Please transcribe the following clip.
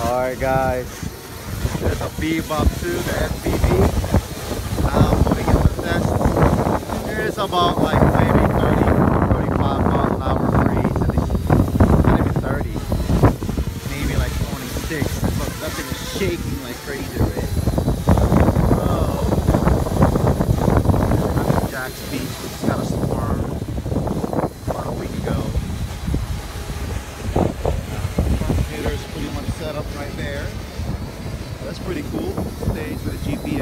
Alright guys, there's a Bebop 2, the SBB. Now putting in the test. There is about like maybe 30, 35 miles an hour breeze. I think not even 30, maybe like 26. Look, that thing is shaking like crazy already. Oh. That's Jack's Beach. It's got a storm about a week ago. Computer's pretty much set up right there. That's pretty cool. Stage with a GPS.